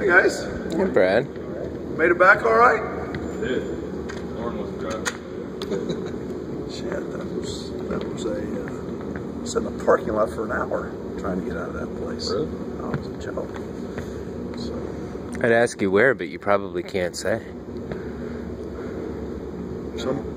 Hey guys. Hey Brad. Made it back all right? I did. Lauren was driving. Shit, that was a sat in the parking lot for an hour trying to get out of that place. Really? Oh, it was a joke. So I'd ask you where, but you probably can't say.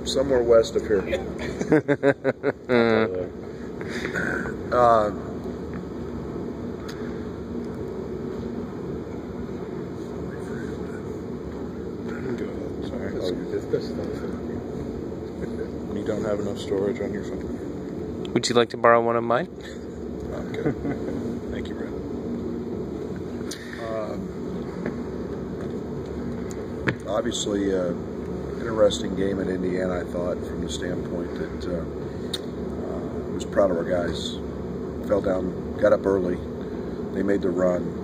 somewhere west of here. You don't have enough storage on your phone. Would you like to borrow one of mine? I'm good. Thank you, Brad. Obviously, interesting game in Indiana, I thought, from the standpoint that I was proud of our guys. Fell down, got up early. They made the run.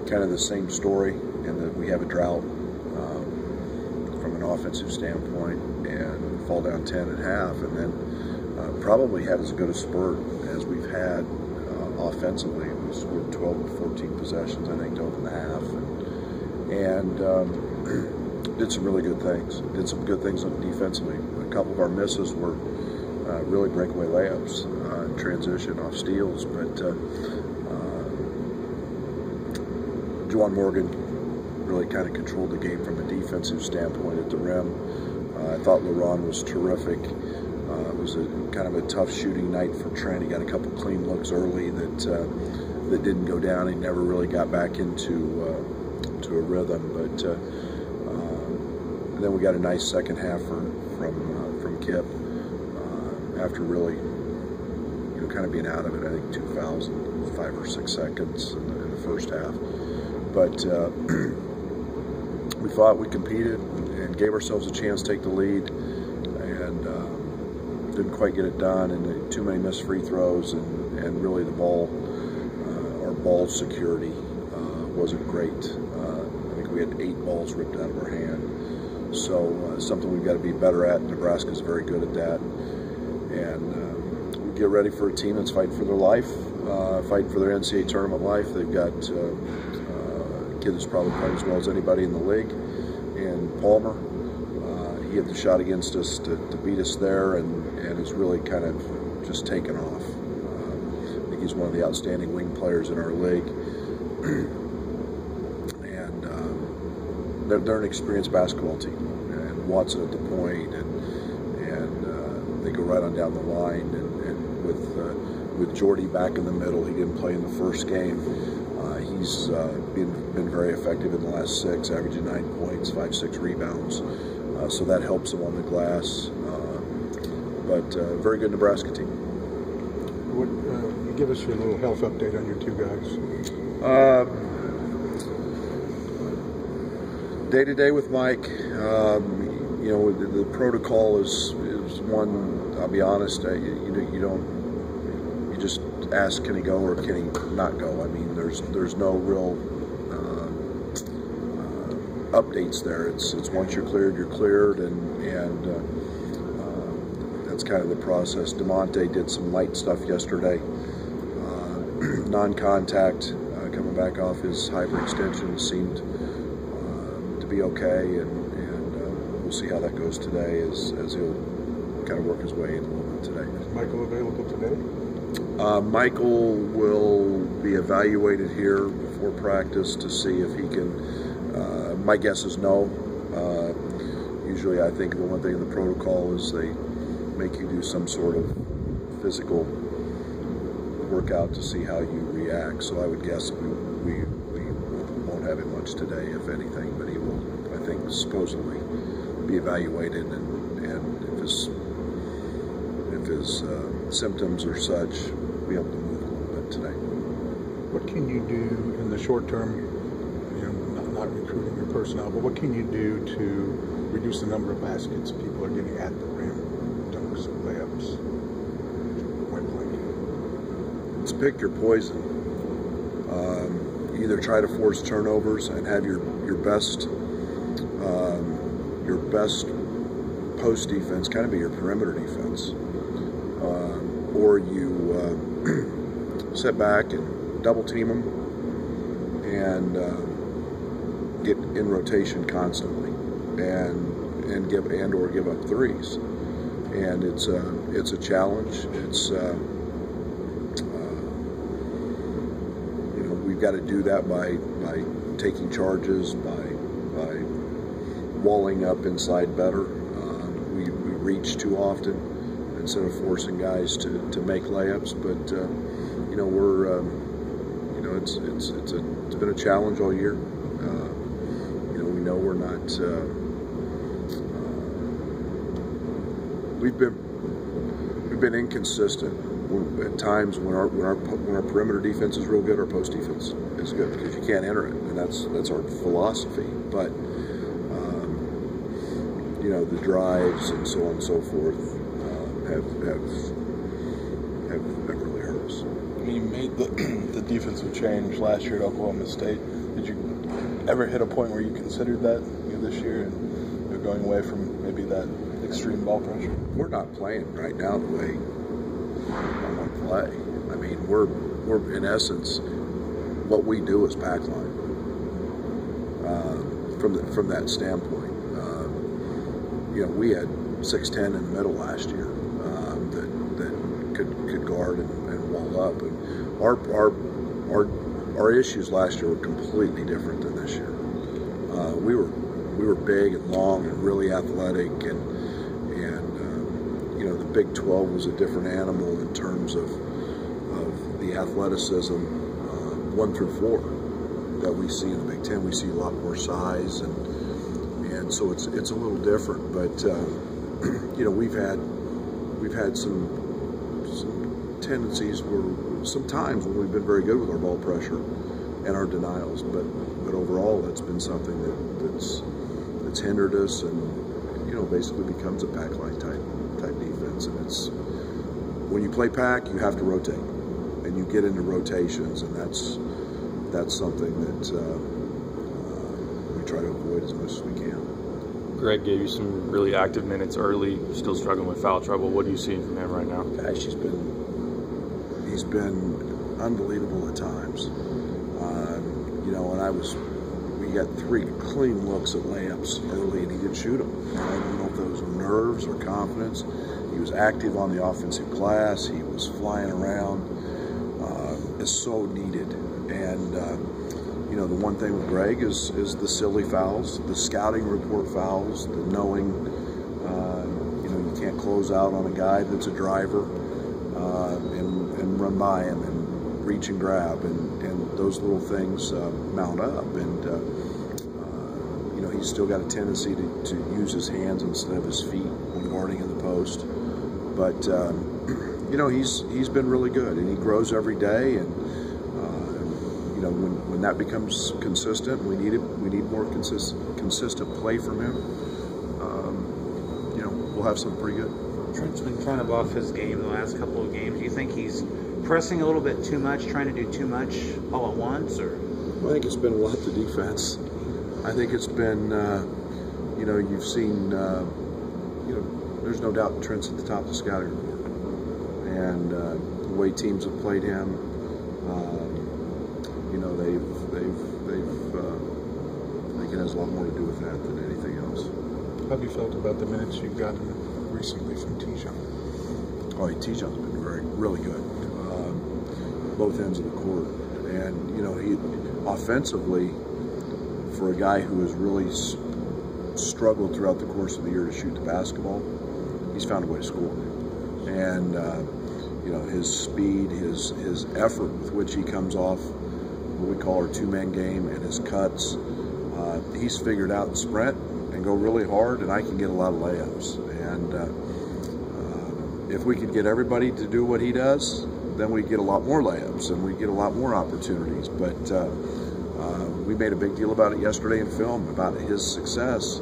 Kind of the same story in that we have a drought from an offensive standpoint and fall down 10 at half, and then probably had as good a spurt as we've had offensively. We scored 12 to 14 possessions, I think, to open the half, and did some really good things. Did some good things defensively. A couple of our misses were really breakaway layups in transition off steals, but Juwan Morgan really kind of controlled the game from a defensive standpoint at the rim. I thought LeRon was terrific. It was kind of a tough shooting night for Trent. He got a couple clean looks early that didn't go down. He never really got back into a rhythm. But and then we got a nice second half from Kip after really kind of being out of it. I think 2 fouls in 5 or 6 seconds in the first half. But we thought we competed and gave ourselves a chance to take the lead, and didn't quite get it done, and too many missed free throws, and really the ball, our ball security wasn't great. I think we had 8 balls ripped out of our hand. So something we've got to be better at. Nebraska's very good at that. And we get ready for a team that's fighting for their life, fighting for their NCAA tournament life. They've got a kid that's probably playing as well as anybody in the league, and Palmer. He had the shot against us to beat us there, and has really kind of just taken off. I think he's one of the outstanding wing players in our league. And they're an experienced basketball team. And Watson at the point, and they go right on down the line. And with Jordy back in the middle, he didn't play in the first game. He's been very effective in the last 6, averaging 9 points, 5-6 rebounds. So that helps him on the glass. But very good Nebraska team. Give us your little health update on your 2 guys. Day to day with Mike. The protocol is one. I'll be honest. You just ask, can he go or can he not go? I mean, there's no real updates there. It's once you're cleared, and that's kind of the process. DeMonte did some light stuff yesterday, non-contact, coming back off his hyperextension, seemed to be okay, and we'll see how that goes today as he'll kind of work his way in a little bit today. Is Michael available today? Michael will be evaluated here before practice to see if he can. My guess is no. Usually I think the one thing in the protocol is they make you do some sort of physical workout to see how you react. So I would guess we won't have him much today, if anything, but he will, I think, supposedly be evaluated, and if his symptoms are such, be able to move a little bit today. What can you do in the short term, not recruiting your personnel, but what can you do to reduce the number of baskets people are getting at the rim, dunks, layups, point blank? It's pick your poison. Either try to force turnovers and have your best post defense kind of be your perimeter defense, or you sit back and double team them and get in rotation constantly, and give up threes. And it's a challenge. It's we've got to do that by taking charges, by walling up inside better. We reach too often instead of forcing guys to make layups. But we're it's been a challenge all year. We know we're not. We've been inconsistent at times when our perimeter defense is real good. Our post defense is good because you can't enter it, and that's our philosophy. But the drives and so on and so forth have really hurt us. You made the defensive change last year at Oklahoma State. Did you ever hit a point where you considered that this year, and you're going away from maybe that extreme ball pressure? We're not playing right now the way I want to play. I mean, we're in essence, what we do is pack line. From that standpoint, we had 6'10" in the middle last year that could guard and wall up. And our issues last year were completely different than this year. We were big and long and really athletic, and the Big 12 was a different animal in terms of the athleticism 1 through 4 that we see in the Big 10. We see a lot more size, and so it's a little different. But we've had some tendencies some times when we've been very good with our ball pressure and our denials, but overall that's been something that's hindered us, and basically becomes a pack line type defense. And it's when you play pack, you have to rotate, and you get into rotations, and that's something that we try to avoid as much as we can. Greg gave you some really active minutes early, still struggling with foul trouble. What are you seeing from him right now? Gosh, he's been unbelievable at times. We got 3 clean looks at layups early, and he didn't shoot them. I don't know if those were nerves or confidence. He was active on the offensive glass. He was flying around. It's so needed. And the one thing with Greg is the silly fouls, the scouting report fouls, the knowing, you can't close out on a guy that's a driver and run by him and reach and grab, and those little things mount up. And he's still got a tendency to use his hands instead of his feet when guarding in the post. But he's been really good, and he grows every day. And when that becomes consistent, we need more consistent play from him. We'll have something pretty good. Trent's been kind of off his game the last couple of games. Do you think he's pressing a little bit too much, trying to do too much all at once, or? I think it's been a lot the defense. I think it's been, you've seen, there's no doubt Trent's at the top of the scouting report, and the way teams have played him, I think it has a lot more to do with that than anything else. How have you felt about the minutes you've gotten recently from Tijon? Oh, Tijon's been really good, both ends of the court, and he offensively, for a guy who has really struggled throughout the course of the year to shoot the basketball, he's found a way to score. And his speed, his effort with which he comes off what we call our 2-man game, and his cuts, he's figured out the sprint and go really hard, and I can get a lot of layups. And if we could get everybody to do what he does, then we get a lot more layups and we get a lot more opportunities. But we made a big deal about it yesterday in film, about his success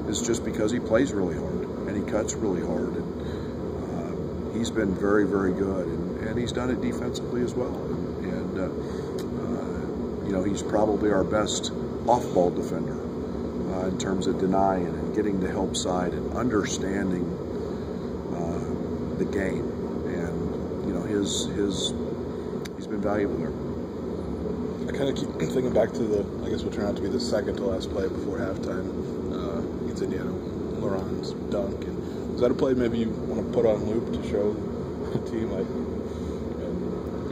is just because he plays really hard and he cuts really hard. And he's been very, very good, and he's done it defensively as well. And he's probably our best off-ball defender in terms of denying and getting the help side and understanding the game. And he's been valuable there. I kind of keep thinking back to I guess what turned out to be the second to last play before halftime against Indiana, Laron's dunk. And is that a play maybe you want to put on loop to show the team, like,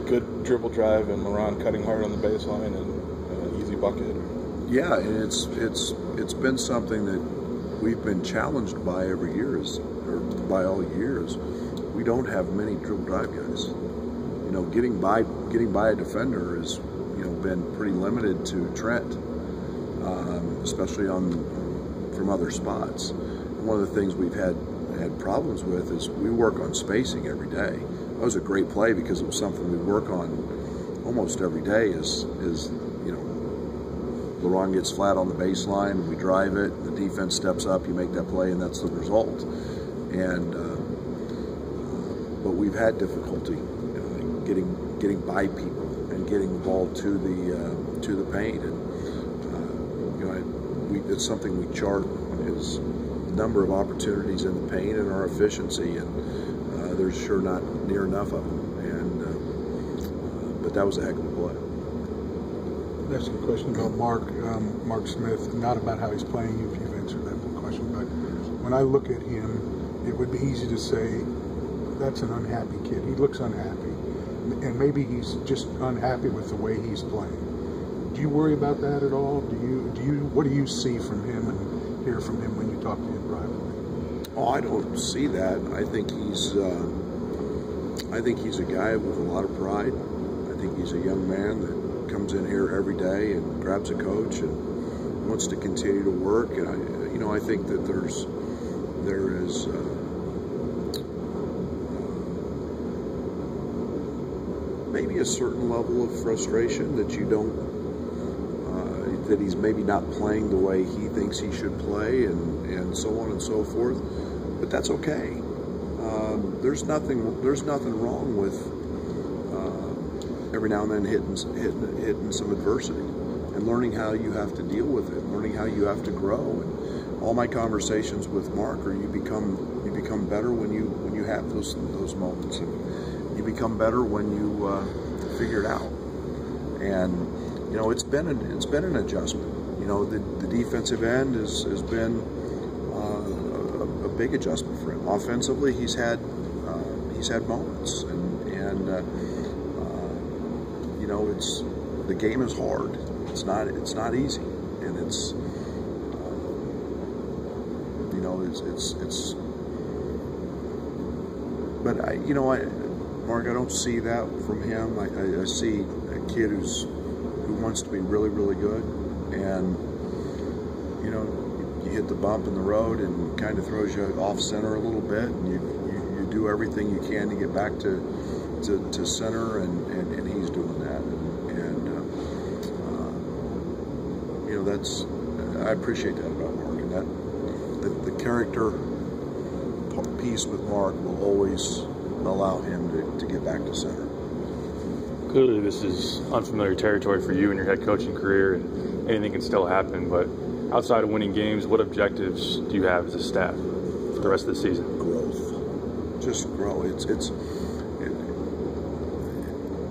good dribble drive and Laron cutting hard on the baseline and easy bucket? Yeah, and it's been something that we've been challenged by every year, or by all years. We don't have many dribble drive guys. You know, getting by a defender has, you know, been pretty limited to Trent, especially from other spots. And one of the things we've had problems with is we work on spacing every day. That was a great play because it was something we work on almost every day. Is you know, LeBron gets flat on the baseline, we drive it, the defense steps up, you make that play, and that's the result. And but we've had difficulty getting by people and getting the ball to the paint, and you know, it's something we chart is the number of opportunities in the paint and our efficiency, and there's sure not near enough of them. And but that was a heck of a play. That's a question about Mark Smith, not about how he's playing, if you've answered that question, but when I look at him, it would be easy to say that's an unhappy kid. He looks unhappy, and maybe he's just unhappy with the way he's playing. Do you worry about that at all? What do you see from him and hear from him when you talk to him privately? Oh, I don't see that. I think he's a guy with a lot of pride. I think he's a young man that comes in here every day and grabs a coach and wants to continue to work. And I think that there is maybe a certain level of frustration that you don't, that he's maybe not playing the way he thinks he should play, and so on and so forth. But that's okay. There's nothing wrong with every now and then hitting some adversity and learning how you have to deal with it, learning how you have to grow. And all my conversations with Mark are you become better when you have those moments, and you become better when you figure it out. And you know, it's been an adjustment. You know, the defensive end has been a big adjustment for him. Offensively, he's had moments, and you know, the game is hard. It's not easy, and it's you know, it's. But Mark, I don't see that from him. I see a kid who wants to be really, really good, and you know, you hit the bump in the road and kind of throws you off center a little bit, and you do everything you can to get back to center, and he's doing that, and you know, I appreciate that about Mark, and that the character piece with Mark will always allow him to get back to center. Clearly, this is unfamiliar territory for you in your head coaching career, and anything can still happen. But outside of winning games, what objectives do you have as a staff for the rest of the season? Growth. Just grow.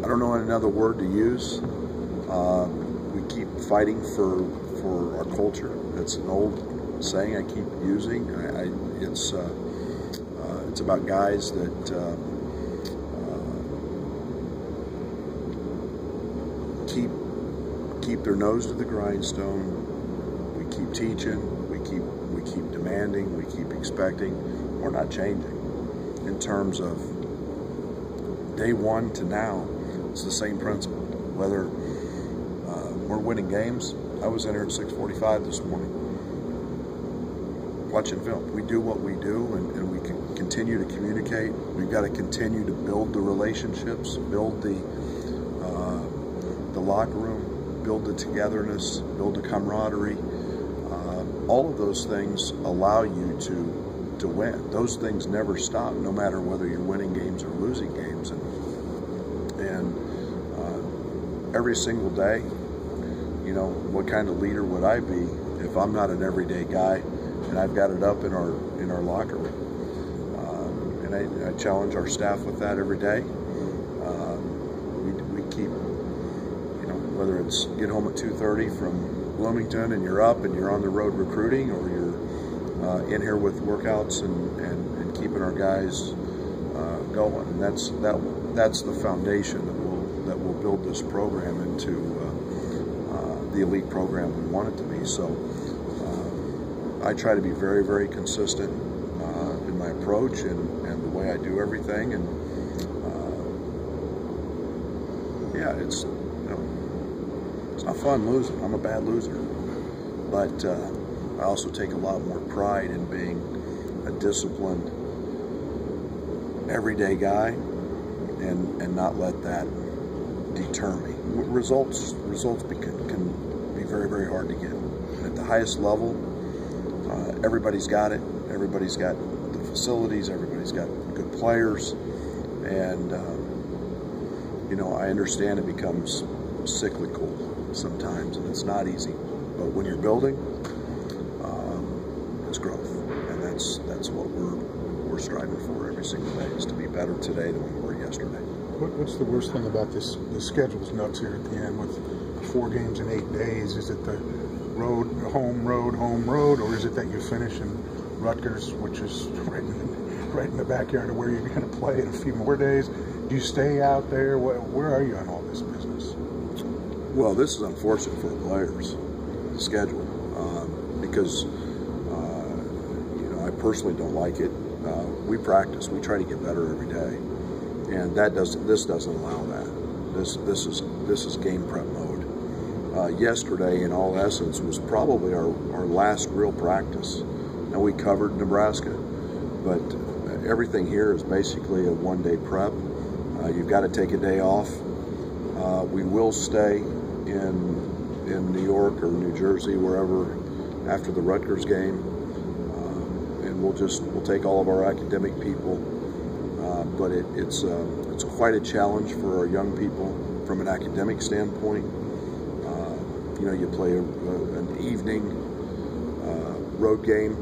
I don't know another word to use. We keep fighting for our culture. That's an old saying I keep using. It's about guys that keep their nose to the grindstone. We keep teaching. We keep demanding. We keep expecting. We're not changing. In terms of day one to now, it's the same principle. Whether we're winning games, I was in here at 6:45 this morning watching film. We do what we do, and we can continue to communicate. We've got to continue to build the relationships, build the locker room, build the togetherness, build the camaraderie. All of those things allow you to win. Those things never stop, no matter whether you're winning games or losing games. And every single day, you know, what kind of leader would I be if I'm not an everyday guy and I've got it up in our locker room? And I challenge our staff with that every day. We keep, you know, whether it's get home at 2:30 from Bloomington and you're up and you're on the road recruiting, or you're in here with workouts and keeping our guys going. And that's the foundation that will build this program into the elite program we want it to be. So I try to be very, very consistent in my approach and the way I do everything. And yeah, it's not fun losing. I'm a bad loser, but I also take a lot more pride in being a disciplined, everyday guy, and not let that deter me. Results can be very, very hard to get. At the highest level, everybody's got it. Everybody's got the facilities. Everybody's got good players, and I understand it becomes cyclical sometimes, and it's not easy. But when you're building, it's growth, and that's what we're striving for every single day, is to be better today than we were yesterday. What's the worst thing about this? The schedule's nuts here at the end with 4 games in 8 days. Is it the road, home, road, or is it that you finish in Rutgers, which is right in the backyard of where you're going to play in a few more days? Do you stay out there? Where are you on all this business? Well, this is unfortunate for the players, the schedule, because I personally don't like it. We practice. We try to get better every day, and this doesn't allow that. This is game prep mode. Yesterday, in all essence, was probably our last real practice. Now, we covered Nebraska, but everything here is basically a one-day prep. You've got to take a day off. We will stay in New York or New Jersey, wherever, after the Rutgers game, and we'll take all of our academic people. But it's quite a challenge for our young people from an academic standpoint. You play an evening road game,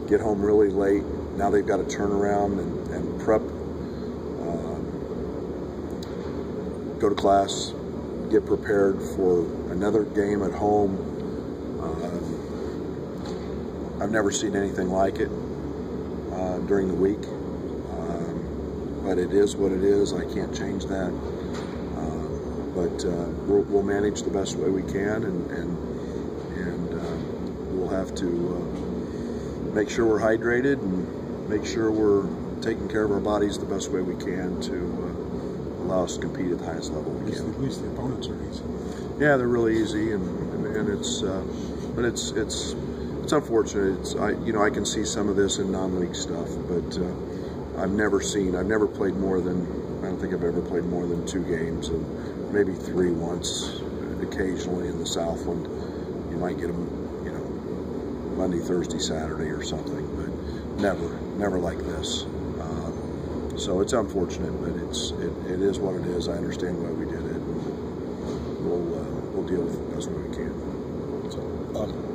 get home really late. Now they've got to turn around and prep, go to class, get prepared for another game at home. I've never seen anything like it during the week, but it is what it is. I can't change that. But we'll manage the best way we can, and we'll have to make sure we're hydrated and make sure we're taking care of our bodies the best way we can to allow us to compete at the highest level we can. At least the opponents are easy. Yeah, they're really easy, and it's but it's unfortunate. I can see some of this in non-league stuff, but I've never played more than, I don't think I've ever played more than 2 games, and maybe 3 once, occasionally in the Southland. You might get them, Monday, Thursday, Saturday or something, but never like this. So it's unfortunate, but it is what it is. I understand why we did it. We'll deal with it the best way we can. So,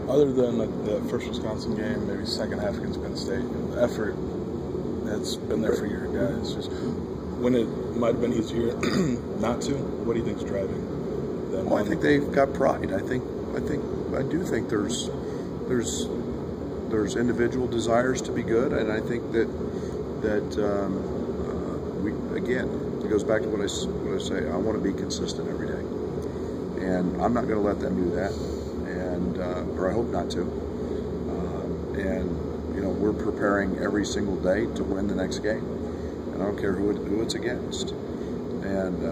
other than the first Wisconsin game, maybe second half against Penn State, the effort that's been there for your guys, just when it might have been easier not to, what do you think is driving them? Well, I think they've got pride. I do think there's individual desires to be good, and I think that we, again, it goes back to what I say. I want to be consistent every day, and I'm not going to let them do that, and or I hope not to. And we're preparing every single day to win the next game, and I don't care who it's against. And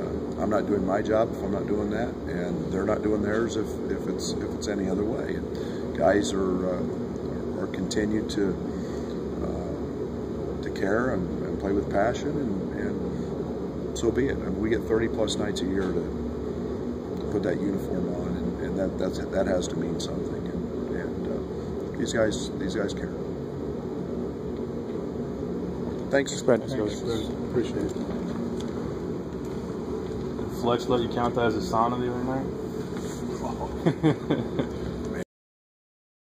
I'm not doing my job if I'm not doing that, and they're not doing theirs if it's any other way. And guys are continued to care and play with passion, and so be it. I mean, we get 30+ nights a year to put that uniform on, and that has to mean something. And these guys care. Thanks. Thanks. Appreciate it. Flex let you count that as a sauna the other night?